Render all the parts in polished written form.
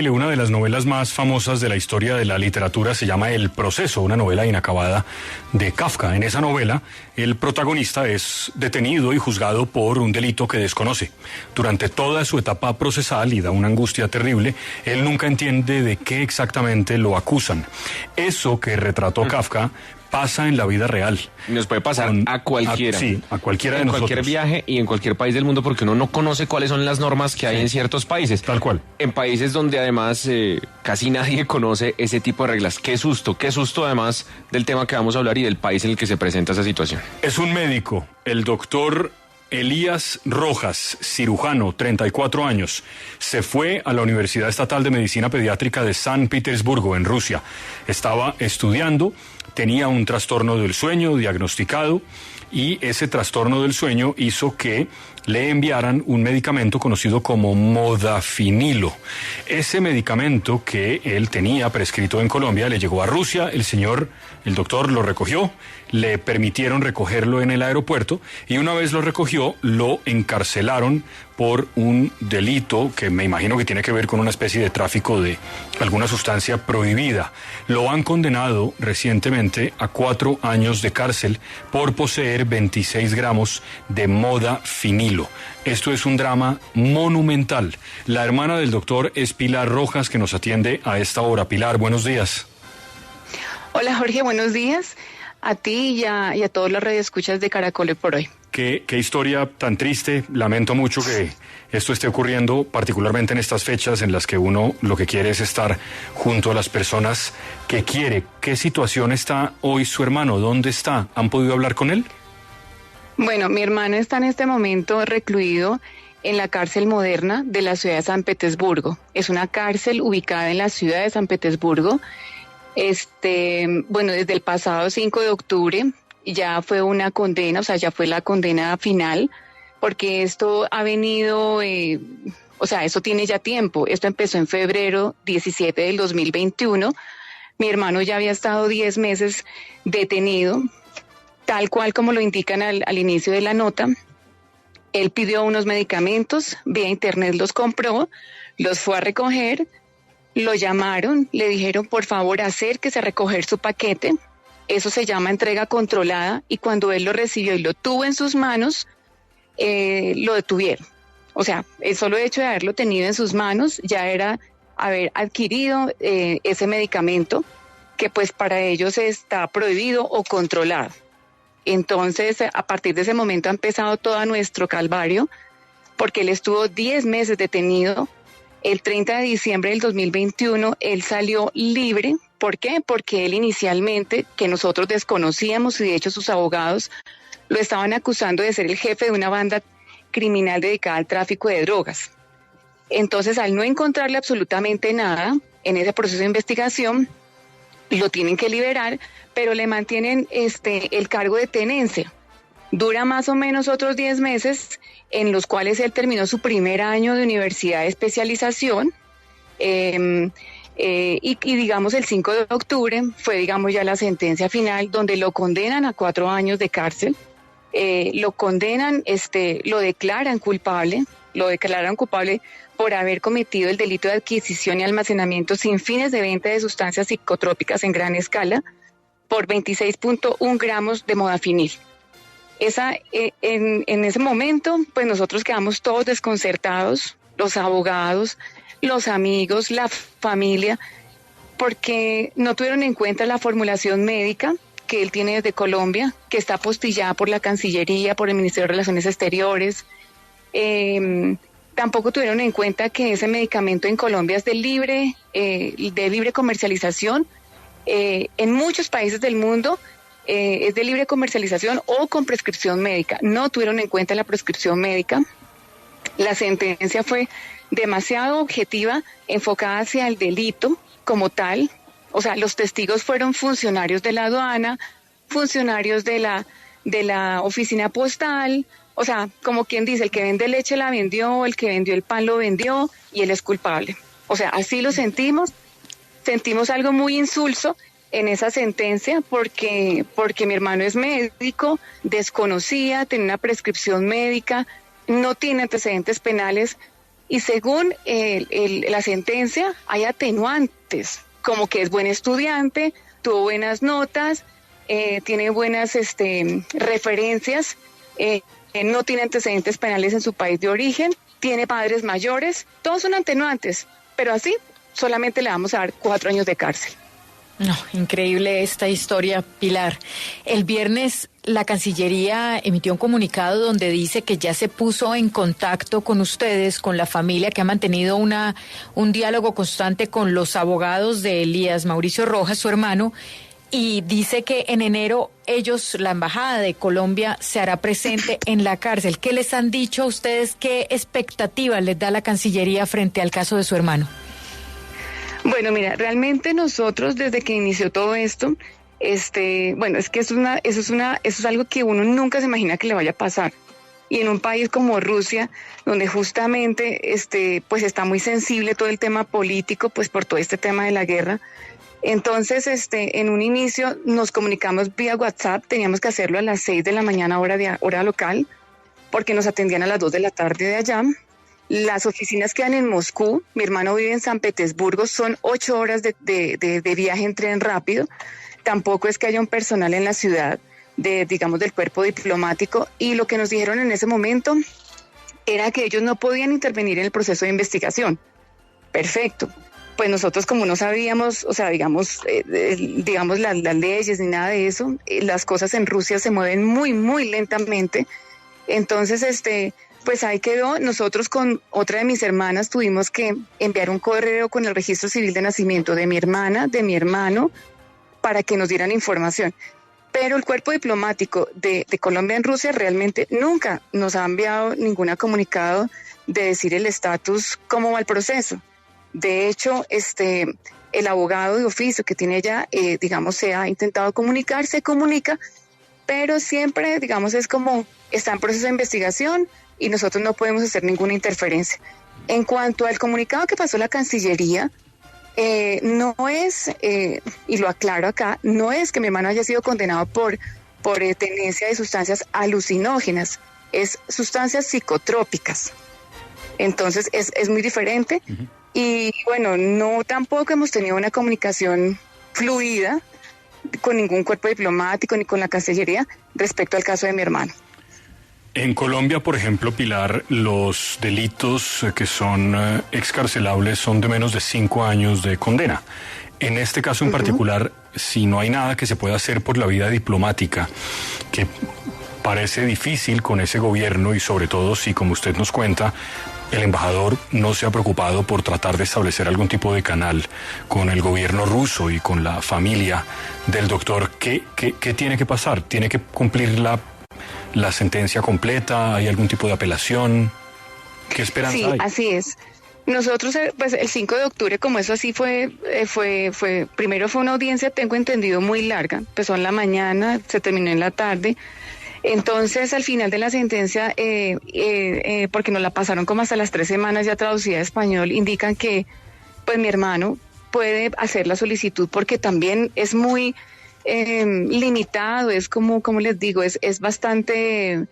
Una de las novelas más famosas de la historia de la literatura se llama El Proceso, una novela inacabada de Kafka. En esa novela, el protagonista es detenido y juzgado por un delito que desconoce. Durante toda su etapa procesal, y da una angustia terrible, él nunca entiende de qué exactamente lo acusan. Eso que retrató Kafka pasa en la vida real. Nos puede pasar a cualquiera. A cualquiera de nosotros. En cualquier viaje y en cualquier país del mundo, porque uno no conoce cuáles son las normas que hay en ciertos países. Tal cual. En países donde además casi nadie conoce ese tipo de reglas. Qué susto además del tema que vamos a hablar y del país en el que se presenta esa situación. Es un médico, el doctor Elías Rojas, cirujano, 34 años. Se fue a la Universidad Estatal de Medicina Pediátrica de San Petersburgo, en Rusia. Estaba estudiando, tenía un trastorno del sueño diagnosticado y ese trastorno del sueño hizo que le enviaran un medicamento conocido como modafinilo. Ese medicamento que él tenía prescrito en Colombia le llegó a Rusia, el doctor lo recogió, le permitieron recogerlo en el aeropuerto y una vez lo recogió, lo encarcelaron por un delito que me imagino que tiene que ver con una especie de tráfico de alguna sustancia prohibida. Lo han condenado recientemente a 4 años de cárcel por poseer 26 gramos de modafinilo. Esto es un drama monumental. La hermana del doctor es Pilar Rojas, que nos atiende a esta hora. Pilar, buenos días. Hola Jorge, buenos días. A ti y a todos los radioescuchas de Caracol por hoy. Qué historia tan triste. Lamento mucho que esto esté ocurriendo, particularmente en estas fechas en las que uno lo que quiere es estar junto a las personas que quiere. ¿Qué situación está hoy su hermano? ¿Dónde está? ¿Han podido hablar con él? Bueno, mi hermano está en este momento recluido en la cárcel moderna de la ciudad de San Petersburgo. Es una cárcel ubicada en la ciudad de San Petersburgo. Bueno, desde el pasado 5 de octubre ya fue una condena, o sea, ya fue la condena final, porque esto ha venido, eso tiene ya tiempo. Esto empezó en febrero 17 del 2021. Mi hermano ya había estado 10 meses detenido, tal cual como lo indican al inicio de la nota. Él pidió unos medicamentos, vía internet los compró, los fue a recoger. Lo llamaron, le dijeron por favor acérquese a recoger su paquete. Eso se llama entrega controlada y cuando él lo recibió y lo tuvo en sus manos, lo detuvieron. O sea, el solo hecho de haberlo tenido en sus manos ya era haber adquirido ese medicamento que pues para ellos está prohibido o controlado. Entonces, a partir de ese momento ha empezado todo nuestro calvario porque él estuvo 10 meses detenido. El 30 de diciembre del 2021, él salió libre. ¿Por qué? Porque él inicialmente, que nosotros desconocíamos y de hecho sus abogados lo estaban acusando de ser el jefe de una banda criminal dedicada al tráfico de drogas. Entonces, al no encontrarle absolutamente nada en ese proceso de investigación, lo tienen que liberar, pero le mantienen el cargo de tenencia. Dura más o menos otros 10 meses en los cuales él terminó su primer año de universidad de especialización y digamos el 5 de octubre fue digamos ya la sentencia final donde lo condenan a 4 años de cárcel, lo condenan, lo declaran culpable por haber cometido el delito de adquisición y almacenamiento sin fines de venta de sustancias psicotrópicas en gran escala por 26.1 gramos de modafinil. En ese momento, pues nosotros quedamos todos desconcertados, los abogados, los amigos, la familia, porque no tuvieron en cuenta la formulación médica que él tiene desde Colombia, que está apostillada por la Cancillería, por el Ministerio de Relaciones Exteriores. Tampoco tuvieron en cuenta que ese medicamento en Colombia es de libre comercialización. En muchos países del mundo es de libre comercialización o con prescripción médica. No tuvieron en cuenta la prescripción médica. La sentencia fue demasiado objetiva, enfocada hacia el delito como tal. O sea, los testigos fueron funcionarios de la aduana, funcionarios de la oficina postal. O sea, como quien dice, el que vende leche la vendió, el que vendió el pan lo vendió y él es culpable. O sea, así lo sentimos. Sentimos algo muy insulso en esa sentencia porque mi hermano es médico, desconocía, tenía una prescripción médica, no tiene antecedentes penales, y según la sentencia hay atenuantes, como que es buen estudiante, tuvo buenas notas, tiene buenas referencias, no tiene antecedentes penales en su país de origen, tiene padres mayores, todos son atenuantes, pero así solamente le vamos a dar 4 años de cárcel. No, increíble esta historia, Pilar. El viernes la Cancillería emitió un comunicado donde dice que ya se puso en contacto con ustedes, con la familia, que ha mantenido un diálogo constante con los abogados de Elías Mauricio Rojas, su hermano, y dice que en enero la Embajada de Colombia, se hará presente en la cárcel. ¿Qué les han dicho a ustedes? ¿Qué expectativas les da la Cancillería frente al caso de su hermano? Bueno, mira, realmente nosotros desde que inició todo esto, bueno, es que eso es algo que uno nunca se imagina que le vaya a pasar. Y en un país como Rusia, donde justamente pues está muy sensible todo el tema político, pues por todo este tema de la guerra. Entonces, en un inicio nos comunicamos vía WhatsApp, teníamos que hacerlo a las 6 de la mañana hora local, porque nos atendían a las 2 de la tarde de allá. Las oficinas quedan en Moscú, mi hermano vive en San Petersburgo, son 8 horas de viaje en tren rápido. Tampoco es que haya un personal en la ciudad, digamos, del cuerpo diplomático, y lo que nos dijeron en ese momento era que ellos no podían intervenir en el proceso de investigación. Perfecto. Pues nosotros, como no sabíamos, o sea, digamos las leyes ni nada de eso, las cosas en Rusia se mueven muy, muy lentamente. Entonces, pues ahí quedó. Nosotros con otra de mis hermanas tuvimos que enviar un correo con el registro civil de nacimiento de mi hermana, de mi hermano, para que nos dieran información. Pero el cuerpo diplomático de Colombia en Rusia realmente nunca nos ha enviado ningún comunicado de decir el estatus, cómo va el proceso. De hecho, el abogado de oficio que tiene ella, digamos, se ha intentado comunicar, se comunica, pero siempre, digamos, es como está en proceso de investigación y nosotros no podemos hacer ninguna interferencia. En cuanto al comunicado que pasó la Cancillería, no es, y lo aclaro acá, no es que mi hermano haya sido condenado por tenencia de sustancias alucinógenas, es sustancias psicotrópicas. Entonces es muy diferente. Uh-huh. Y bueno, no tampoco hemos tenido una comunicación fluida con ningún cuerpo diplomático ni con la Cancillería respecto al caso de mi hermano. En Colombia, por ejemplo, Pilar, los delitos que son excarcelables son de menos de 5 años de condena. En este caso en particular, si no hay nada que se pueda hacer por la vía diplomática, que parece difícil con ese gobierno y sobre todo si, como usted nos cuenta, el embajador no se ha preocupado por tratar de establecer algún tipo de canal con el gobierno ruso y con la familia del doctor, ¿qué tiene que pasar? ¿Tiene que cumplir la sentencia completa? ¿Hay algún tipo de apelación? ¿Qué esperanza hay? Sí, así es. Nosotros, pues el 5 de octubre, como eso así primero fue una audiencia, tengo entendido, muy larga. Empezó en la mañana, se terminó en la tarde. Entonces, al final de la sentencia, porque nos la pasaron como hasta las 3 semanas ya traducida a español, indican que pues mi hermano puede hacer la solicitud porque también es muy limitado, es como les digo, es bastante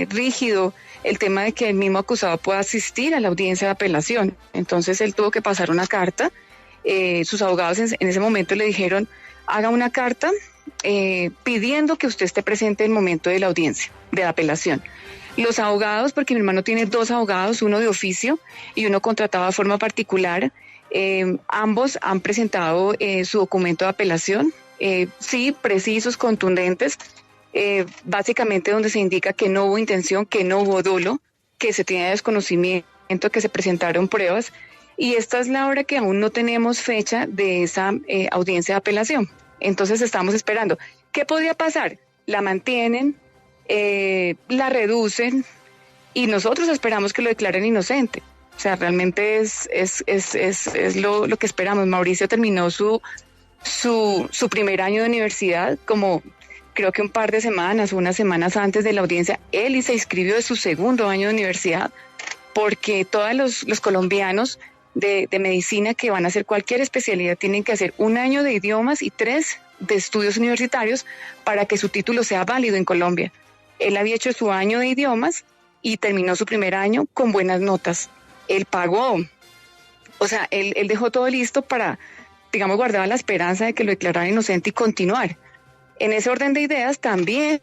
rígido el tema de que el mismo acusado pueda asistir a la audiencia de apelación. Entonces, él tuvo que pasar una carta. Sus abogados en ese momento le dijeron, haga una carta pidiendo que usted esté presente en el momento de la audiencia, de la apelación. Los abogados, porque mi hermano tiene 2 abogados, uno de oficio y uno contratado de forma particular, ambos han presentado su documento de apelación, sí, precisos, contundentes, básicamente donde se indica que no hubo intención, que no hubo dolo, que se tiene desconocimiento, que se presentaron pruebas, y esta es la hora que aún no tenemos fecha de esa audiencia de apelación. Entonces estamos esperando. ¿Qué podría pasar? La mantienen, la reducen y nosotros esperamos que lo declaren inocente. O sea, realmente es lo que esperamos. Mauricio terminó su primer año de universidad, como creo que un par de semanas o unas semanas antes de la audiencia. Él se inscribió de su 2º año de universidad, porque todos los colombianos de medicina que van a hacer cualquier especialidad tienen que hacer 1 año de idiomas y 3 de estudios universitarios para que su título sea válido en Colombia. Él había hecho su año de idiomas y terminó su primer año con buenas notas. Él pagó, o sea, él dejó todo listo para, digamos, guardaba la esperanza de que lo declararan inocente y continuar. En ese orden de ideas también,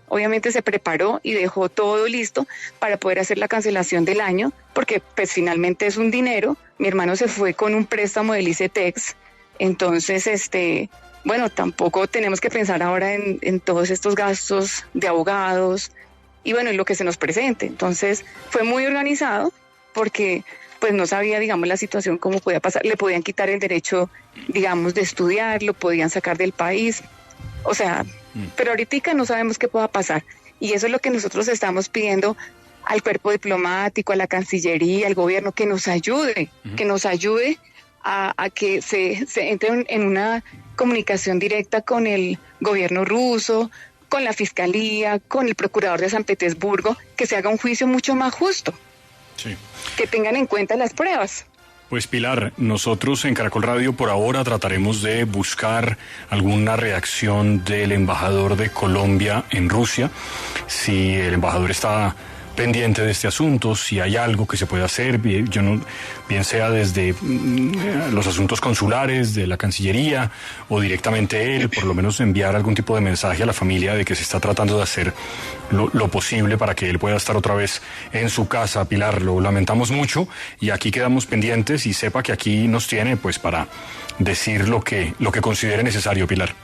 obviamente se preparó y dejó todo listo para poder hacer la cancelación del año, porque pues finalmente es un dinero. Mi hermano se fue con un préstamo del ICETEX, entonces, bueno, tampoco tenemos que pensar ahora en todos estos gastos de abogados y bueno, en lo que se nos presente. Entonces, fue muy organizado porque pues no sabía, digamos, la situación cómo podía pasar. Le podían quitar el derecho, digamos, de estudiar, lo podían sacar del país. O sea, pero ahorita no sabemos qué pueda pasar. Y eso es lo que nosotros estamos pidiendo al cuerpo diplomático, a la Cancillería, al gobierno, que nos ayude, a que se entre en una comunicación directa con el gobierno ruso, con la Fiscalía, con el Procurador de San Petersburgo, que se haga un juicio mucho más justo. Sí. Que tengan en cuenta las pruebas. Pues Pilar, nosotros en Caracol Radio por ahora trataremos de buscar alguna reacción del embajador de Colombia en Rusia, si el embajador está pendiente de este asunto, si hay algo que se puede hacer, bien sea desde los asuntos consulares de la Cancillería o directamente él, por lo menos enviar algún tipo de mensaje a la familia de que se está tratando de hacer lo posible para que él pueda estar otra vez en su casa. Pilar, lo lamentamos mucho y aquí quedamos pendientes y sepa que aquí nos tiene pues para decir lo que considere necesario, Pilar.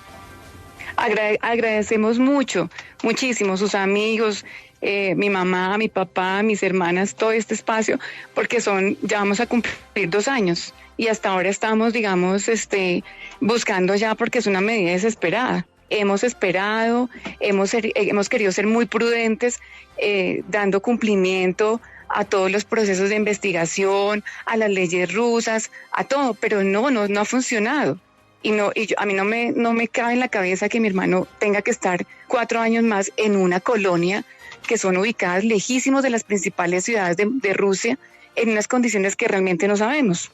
Agradecemos muchísimo sus amigos, mi mamá, mi papá, mis hermanas, todo este espacio, porque ya vamos a cumplir 2 años y hasta ahora estamos, digamos, buscando ya, porque es una medida desesperada. Hemos esperado, hemos querido ser muy prudentes, dando cumplimiento a todos los procesos de investigación, a las leyes rusas, a todo, pero no ha funcionado. A mí no me cabe en la cabeza que mi hermano tenga que estar 4 años más en una colonia que son ubicadas lejísimos de las principales ciudades de Rusia, en unas condiciones que realmente no sabemos.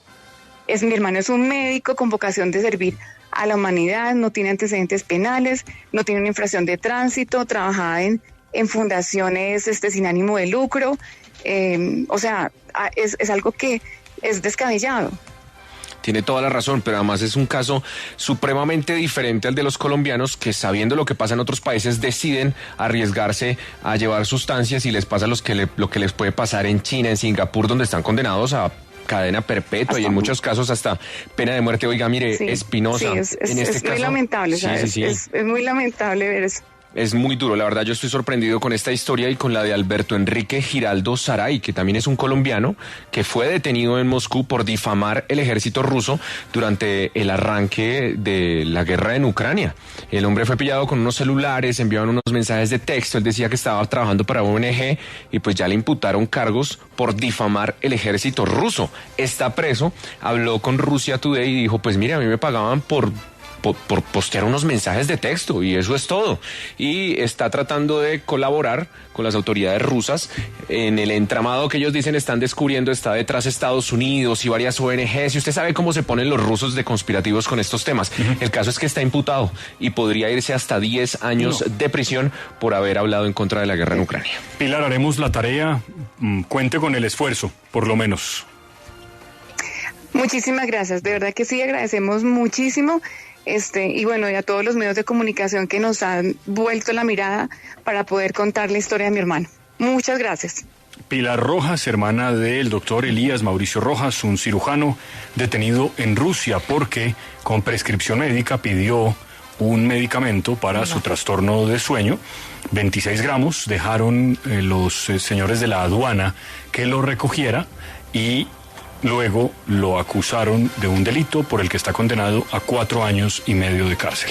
Mi hermano es un médico con vocación de servir a la humanidad, no tiene antecedentes penales, no tiene una infracción de tránsito, trabajaba en fundaciones sin ánimo de lucro, o sea, es algo que es descabellado. Tiene toda la razón, pero además es un caso supremamente diferente al de los colombianos que, sabiendo lo que pasa en otros países, deciden arriesgarse a llevar sustancias y les pasa lo que les puede pasar en China, en Singapur, donde están condenados a cadena perpetua y en muchos casos hasta pena de muerte. Oiga, mire, sí, Espinosa, en este caso... Muy lamentable, ¿sabes? Sí. Es muy lamentable ver eso. Es muy duro, la verdad. Yo estoy sorprendido con esta historia y con la de Alberto Enrique Giraldo Saray, que también es un colombiano que fue detenido en Moscú por difamar el ejército ruso durante el arranque de la guerra en Ucrania. El hombre fue pillado con unos celulares, enviaban unos mensajes de texto, él decía que estaba trabajando para ONG y pues ya le imputaron cargos por difamar el ejército ruso. Está preso, habló con Russia Today y dijo, pues mire, a mí me pagaban por postear unos mensajes de texto y eso es todo. Y está tratando de colaborar con las autoridades rusas en el entramado que ellos dicen están descubriendo. Está detrás Estados Unidos y varias ONGs y usted sabe cómo se ponen los rusos de conspirativos con estos temas. El caso es que está imputado y podría irse hasta 10 años de prisión por haber hablado en contra de la guerra en Ucrania. Pilar, haremos la tarea, cuente con el esfuerzo, por lo menos. Muchísimas gracias, de verdad que sí, agradecemos muchísimo. Y bueno, y a todos los medios de comunicación que nos han vuelto la mirada para poder contar la historia de mi hermano. Muchas gracias. Pilar Rojas, hermana del doctor Elías Mauricio Rojas, un cirujano detenido en Rusia porque con prescripción médica pidió un medicamento para su trastorno de sueño. 26 gramos, dejaron los señores de la aduana que lo recogiera y luego lo acusaron de un delito por el que está condenado a 4 años y medio de cárcel.